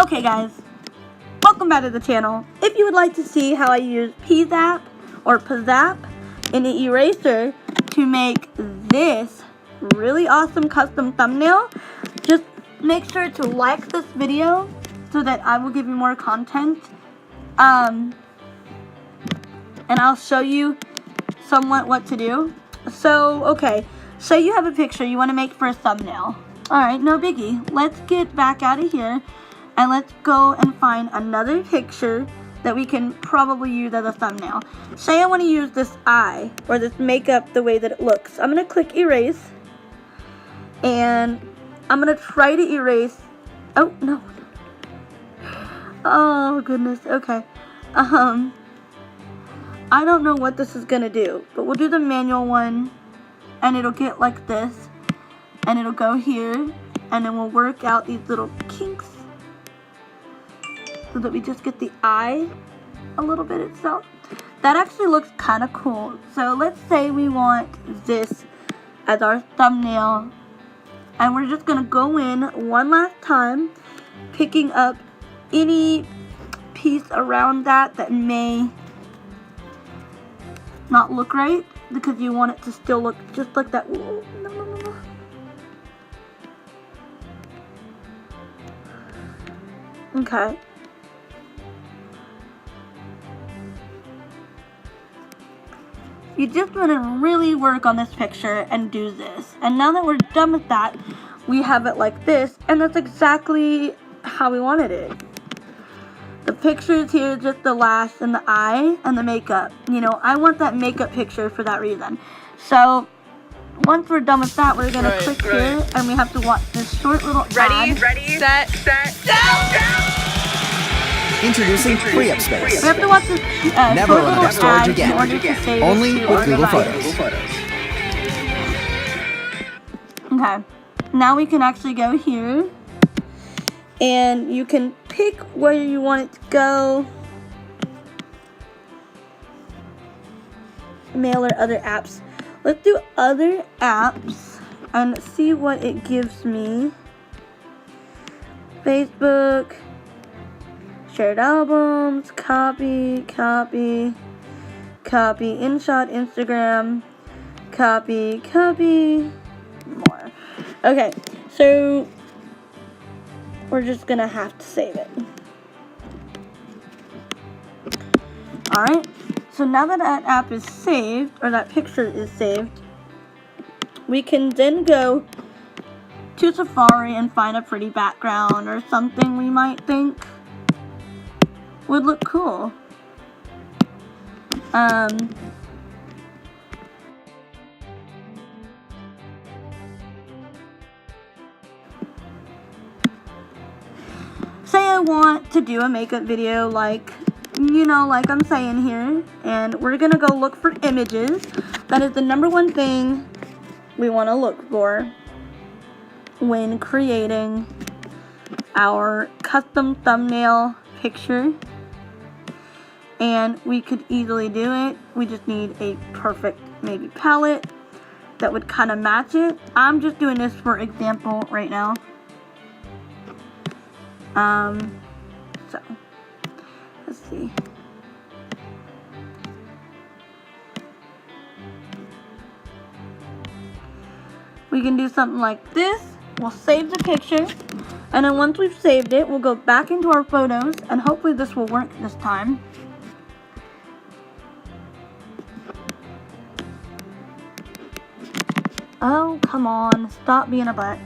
Okay guys, welcome back to the channel. If you would like to see how I use PZAP or PZAP in the eraser to make this really awesome custom thumbnail, just make sure to like this video so that I will give you more content. And I'll show you somewhat what to do. So, okay, say you have a picture you want to make for a thumbnail. Alright, no biggie. Let's get back out of here and let's go and find another picture that we can probably use as a thumbnail. Say I want to use this eye or this makeup the way that it looks. I'm going to click erase and I'm going to try to erase. Oh, no. Oh, goodness. Okay. I don't know what this is going to do, but we'll do the manual one and it'll get like this and it'll go here and then we'll work out these little kinks so that we just get the eye a little bit itself. That actually looks kind of cool. So let's say we want this as our thumbnail and we're just going to go in one last time, picking up any piece around that may not look right because you want it to still look just like that. Ooh, no. Okay. You just want to really work on this picture and do this. And now that we're done with that, we have it like this, and that's exactly how we wanted it. The pictures here, just the lash and the eye and the makeup. You know, I want that makeup picture for that reason. So, once we're done with that, we're going to click here, and we have to watch this short little ad. Ready, set, down! Introducing FreeUp Space. We have to watch this Never short run little out of storage ad again. in order to save Only it to with our Google device. Photos. Okay, now we can actually go here, and you can pick where you want it to go. Mail or other apps. Let's do other apps and see what it gives me. Facebook, shared albums, copy, InShot, Instagram, copy, more. Okay, so we're just gonna have to save it. Alright, so now that that app is saved, or that picture is saved, we can then go to Safari and find a pretty background or something we might think would look cool. Say I want to do a makeup video like, you know, like I'm saying here, and we're gonna go look for images. That is the number one thing we want to look for when creating our custom thumbnail picture. And we could easily do it. We just need a perfect let's palette that would kind of match it. I'm just doing this for example right now. So let's see. We can do something like this. We'll save the picture, and then once we've saved it, we'll go back into our photos, and hopefully this will work this time. Oh, come on. Stop being a butt.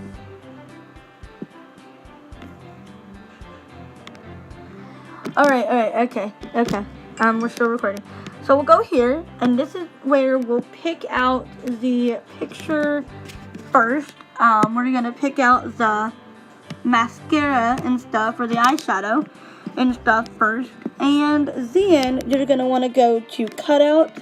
Alright, okay. We're still recording. So we'll go here, and this is where we'll pick out the picture first. We're gonna pick out the mascara and stuff, or the eyeshadow and stuff first. And then you're gonna want to go to cutout,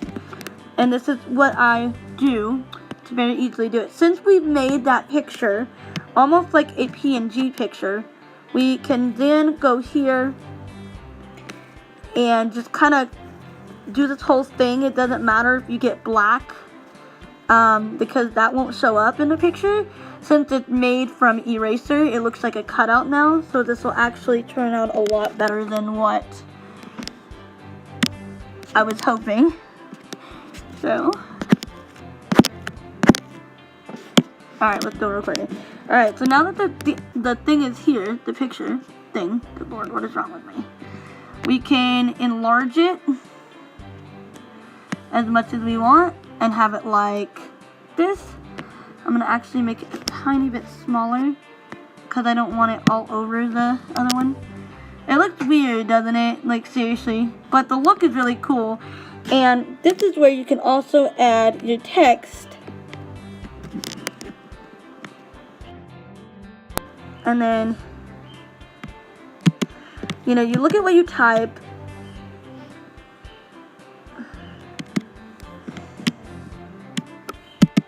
and this is what I do to very easily do it. Since we've made that picture almost like a PNG picture, we can then go here and just kind of do this whole thing. It doesn't matter if you get black because that won't show up in the picture. since it's made from eraser, it looks like a cutout now. So this will actually turn out a lot better than what I was hoping. So, alright, let's go recording. Alright, so now that the thing is here, the picture thing, good lord, what is wrong with me? We can enlarge it as much as we want and have it like this. I'm going to actually make it a tiny bit smaller because I don't want it all over the other one. It looks weird, doesn't it? Like, seriously. But the look is really cool. And this is where you can also add your text. And then, you know, you look at what you type.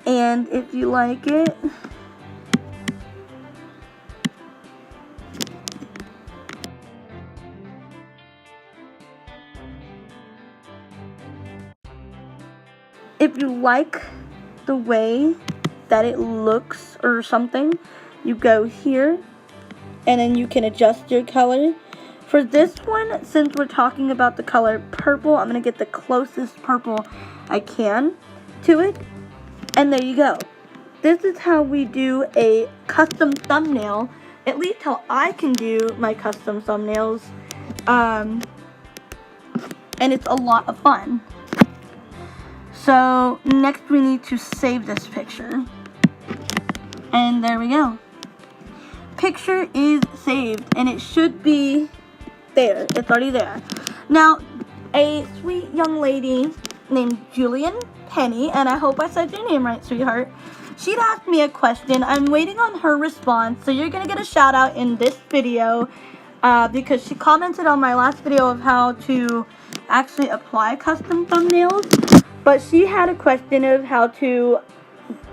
And if you like it, if you like the way that it looks or something, you go here and then you can adjust your color. For this one, since we're talking about the color purple, I'm going to get the closest purple I can to it. And there you go. This is how we do a custom thumbnail, at least how I can do my custom thumbnails. And it's a lot of fun. So next we need to save this picture. And there we go. Picture is saved and it should be there. It's already there. Now, a sweet young lady named Julian Penny, and I hope I said your name right, sweetheart. She'd asked me a question. I'm waiting on her response, so you're gonna get a shout out in this video because she commented on my last video of how to actually apply custom thumbnails, but she had a question of how to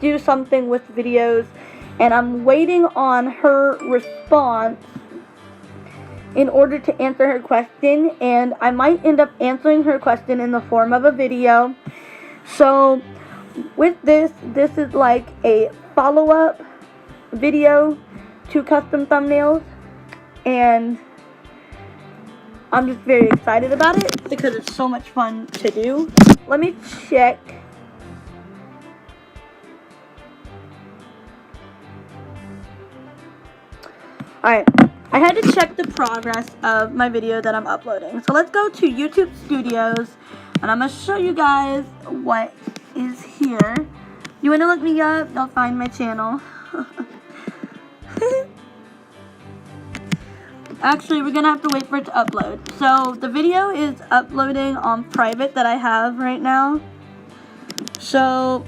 do something with videos, and I'm waiting on her response in order to answer her question, and I might end up answering her question in the form of a video. So with this is like a follow-up video to custom thumbnails, and I'm just very excited about it because it's so much fun to do. Let me check. Alright, I had to check the progress of my video that I'm uploading. So let's go to YouTube Studios, and I'm going to show you guys what is here. You want to look me up? You'll find my channel. Actually, we're going to have to wait for it to upload. So the video is uploading on private that I have right now. So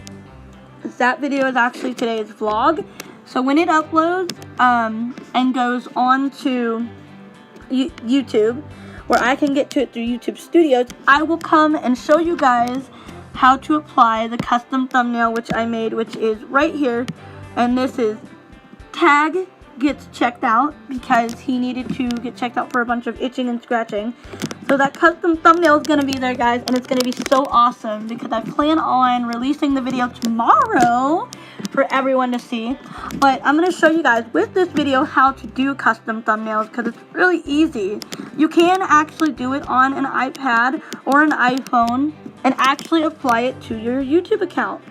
that video is actually today's vlog. So when it uploads and goes on to YouTube, where I can get to it through YouTube Studios, I will come and show you guys how to apply the custom thumbnail which I made, which is right here. And this is Tag Gets Checked Out because he needed to get checked out for a bunch of itching and scratching. So that custom thumbnail is going to be there, guys, and it's going to be so awesome because I plan on releasing the video tomorrow for everyone to see. But I'm going to show you guys with this video how to do custom thumbnails because it's really easy. You can actually do it on an iPad or an iPhone and actually apply it to your YouTube account.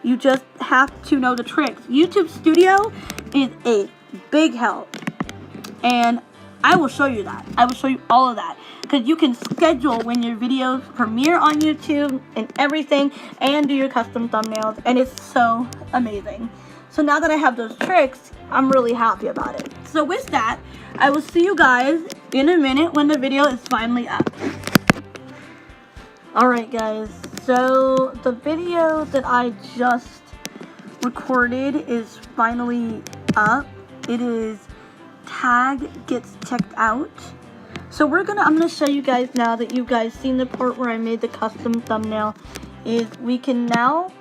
You just have to know the tricks. YouTube Studio is a big help, and I will show you that. I will show you all of that because you can schedule when your videos premiere on YouTube and everything and do your custom thumbnails, and it's so amazing. So now that I have those tricks, I'm really happy about it. So with that, I will see you guys in a minute when the video is finally up. Alright guys, so the video that I just recorded is finally up. It is Tag Gets Checked Out. So I'm gonna show you guys now that you guys seen the part where I made the custom thumbnail, is we can now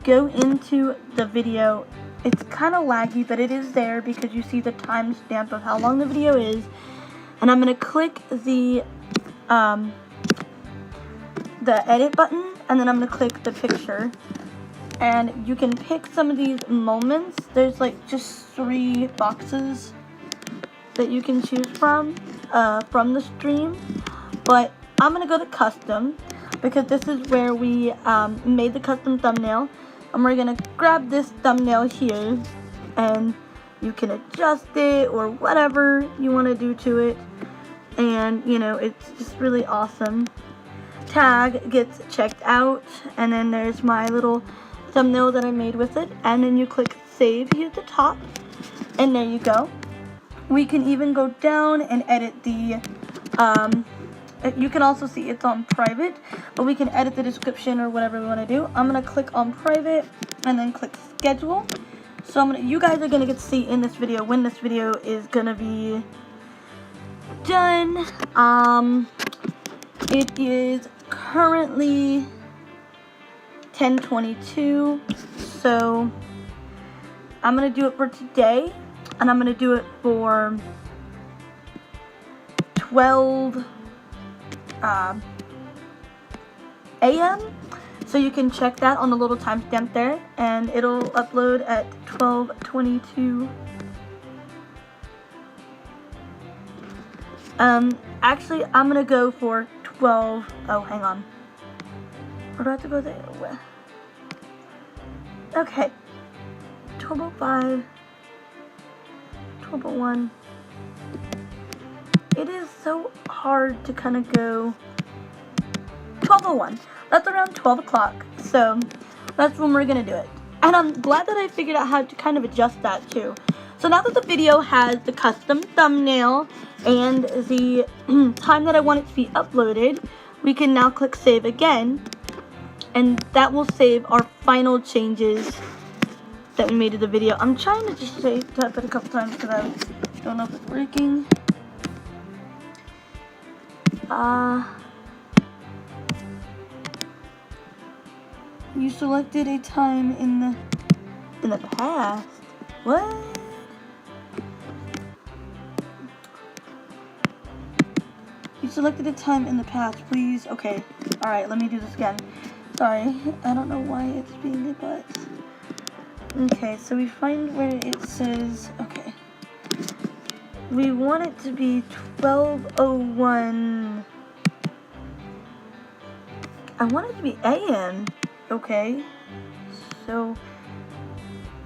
go into the video. It's kind of laggy, but it is there because you see the timestamp of how long the video is. And I'm gonna click the edit button, and then I'm gonna click the picture. and you can pick some of these moments. There's like just 3 boxes that you can choose from the stream, but I'm gonna go to custom because this is where we made the custom thumbnail, and we're gonna grab this thumbnail here, and you can adjust it or whatever you want to do to it, and you know, it's just really awesome. Tag gets checked out, and then there's my little thumbnail that I made with it, and then you click save here at the top, and there you go. We can even go down and edit the you can also see it's on private, but we can edit the description or whatever we want to do. I'm gonna click on private and then click schedule. So you guys are gonna get to see in this video when this video is gonna be done. It is currently 10:22, so I'm gonna do it for today, and I'm gonna do it for 12 a.m. So you can check that on the little timestamp there, and it'll upload at 12:22. Actually, I'm gonna go for 12. Oh, hang on. Or do I have to go there? Okay. 12:05. 12:01. It is so hard to kind of go 12:01. That's around 12 o'clock. So that's when we're gonna do it. And I'm glad that I figured out how to kind of adjust that too. So now that the video has the custom thumbnail and the time that I want it to be uploaded, we can now click save again, and that will save our final changes that we made to the video. I'm trying to just type it a couple times because I don't know if it's working. You selected a time in the past. What? You selected a time in the past, please. Okay. Alright, let me do this again. Sorry, I don't know why it's being a butt. Okay, so we find where it says, okay. We want it to be 12:01. I want it to be AM. Okay. So,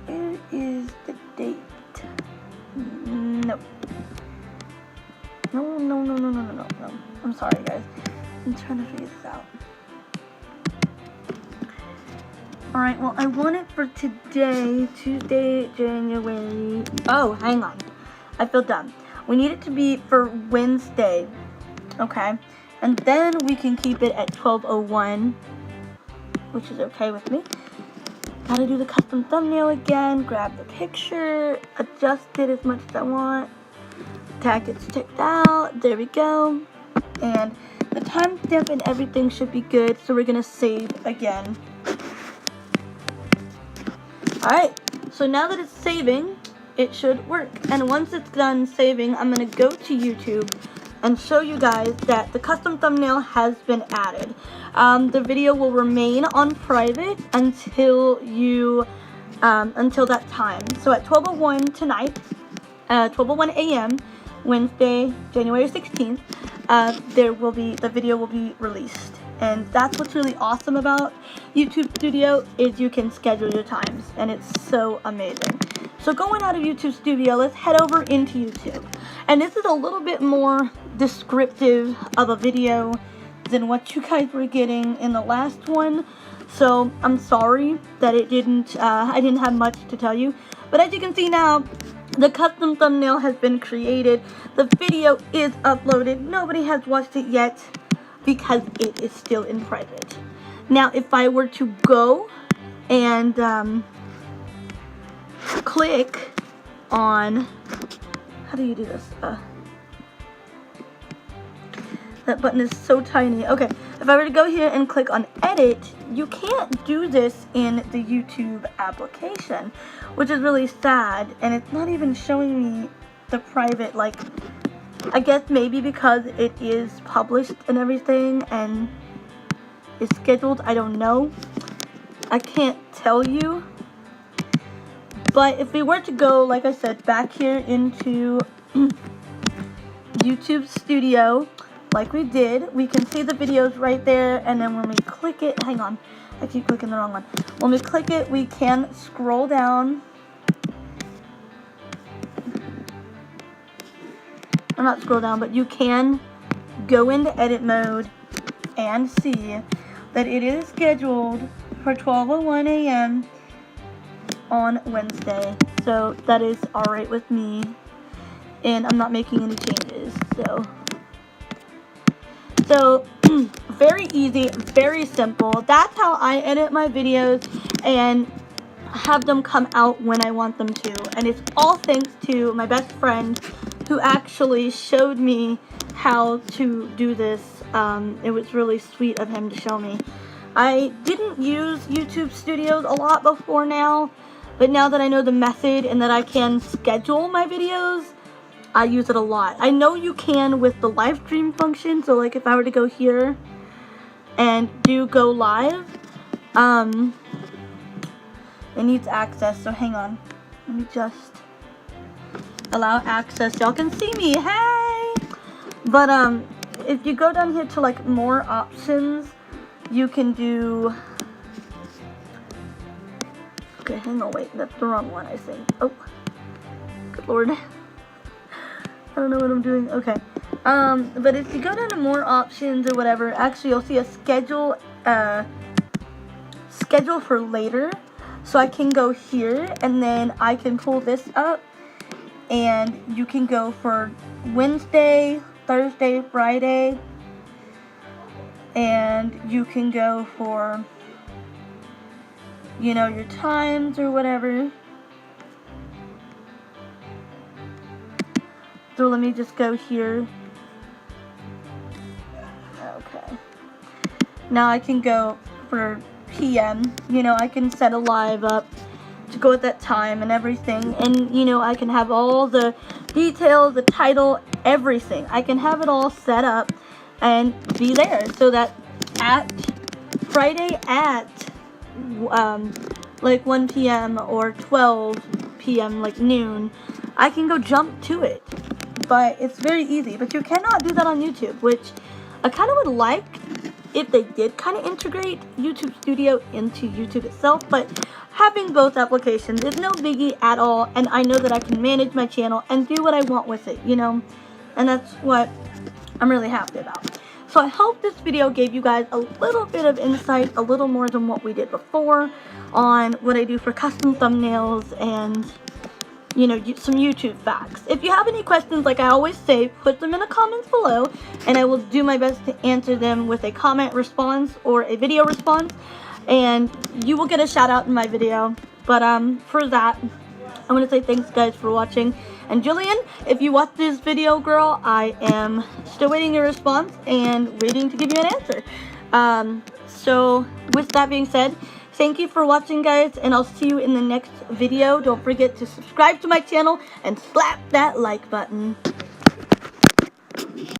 where is the date? No. No. I'm sorry, guys. I'm trying to figure this out. Alright, well, I want it for today, Tuesday, January. Oh, hang on. I feel dumb. We need it to be for Wednesday. Okay. And then we can keep it at 12:01, which is okay with me. Gotta do the custom thumbnail again, grab the picture, adjust it as much as I want. Tag gets checked out. There we go. And the timestamp and everything should be good, so we're gonna save again. Alright, so now that it's saving, it should work. And once it's done saving, I'm gonna go to YouTube and show you guys that the custom thumbnail has been added. The video will remain on private until that time. So at 12:01 tonight, 12:01 a.m. Wednesday, January 16th, the video will be released. And that's what's really awesome about YouTube Studio is you can schedule your times, and it's so amazing. So going out of YouTube Studio, let's head over into YouTube. And this is a little bit more descriptive of a video than what you guys were getting in the last one. So I'm sorry that I didn't have much to tell you. But as you can see now, the custom thumbnail has been created. The video is uploaded. Nobody has watched it yet because it is still in private. Now, if I were to go and click on, how do you do this? That button is so tiny. Okay, if I were to go here and click on edit, you can't do this in the YouTube application, which is really sad. And it's not even showing me the private, like, I guess maybe because it is published and everything and is scheduled, I don't know. I can't tell you. But if we were to go, like I said, back here into YouTube Studio, like we did, we can see the videos right there, and then when we click it, hang on, I keep clicking the wrong one. When we click it, we can scroll down. Or not scroll down, but you can go into edit mode and see that it is scheduled for 12:01 a.m. on Wednesday. So that is alright with me, and I'm not making any changes. So very easy, very simple. That's how I edit my videos and have them come out when I want them to. And it's all thanks to my best friend who actually showed me how to do this. It was really sweet of him to show me. I didn't use YouTube Studios a lot before now, but now that I know the method and that I can schedule my videos, I use it a lot. I know you can with the live stream function, so like if I were to go here and do go live, it needs access, so hang on. Let me just allow access. Y'all can see me, hey! But if you go down here to like more options, you can do, okay, hang on, wait, that's the wrong one, I think. Oh, good lord. I don't know what I'm doing. Okay. But if you go down to more options or whatever, actually you'll see a schedule for later. So I can go here and then I can pull this up and you can go for Wednesday, Thursday, Friday, and you can go for, you know, your times or whatever. So let me just go here. Okay. Now I can go for PM. You know, I can set a live up to go at that time and everything. And, you know, I can have all the details, the title, everything. I can have it all set up and be there. So that at Friday at like 1 p.m. or 12 p.m. like noon, I can go jump to it. But it's very easy. But you cannot do that on YouTube, which I kind of would like if they did kind of integrate YouTube Studio into YouTube itself. But having both applications is no biggie at all. And I know that I can manage my channel and do what I want with it, you know. And that's what I'm really happy about. So I hope this video gave you guys a little bit of insight, a little more than what we did before on what I do for custom thumbnails and, you know, some YouTube facts. If you have any questions, like I always say, put them in the comments below and I will do my best to answer them with a comment response or a video response, and you will get a shout out in my video. But for that, I want to say thanks guys for watching. And Julian, if you watch this video, girl, I am still waiting your response and waiting to give you an answer. So with that being said, thank you for watching, guys, and I'll see you in the next video. Don't forget to subscribe to my channel and slap that like button.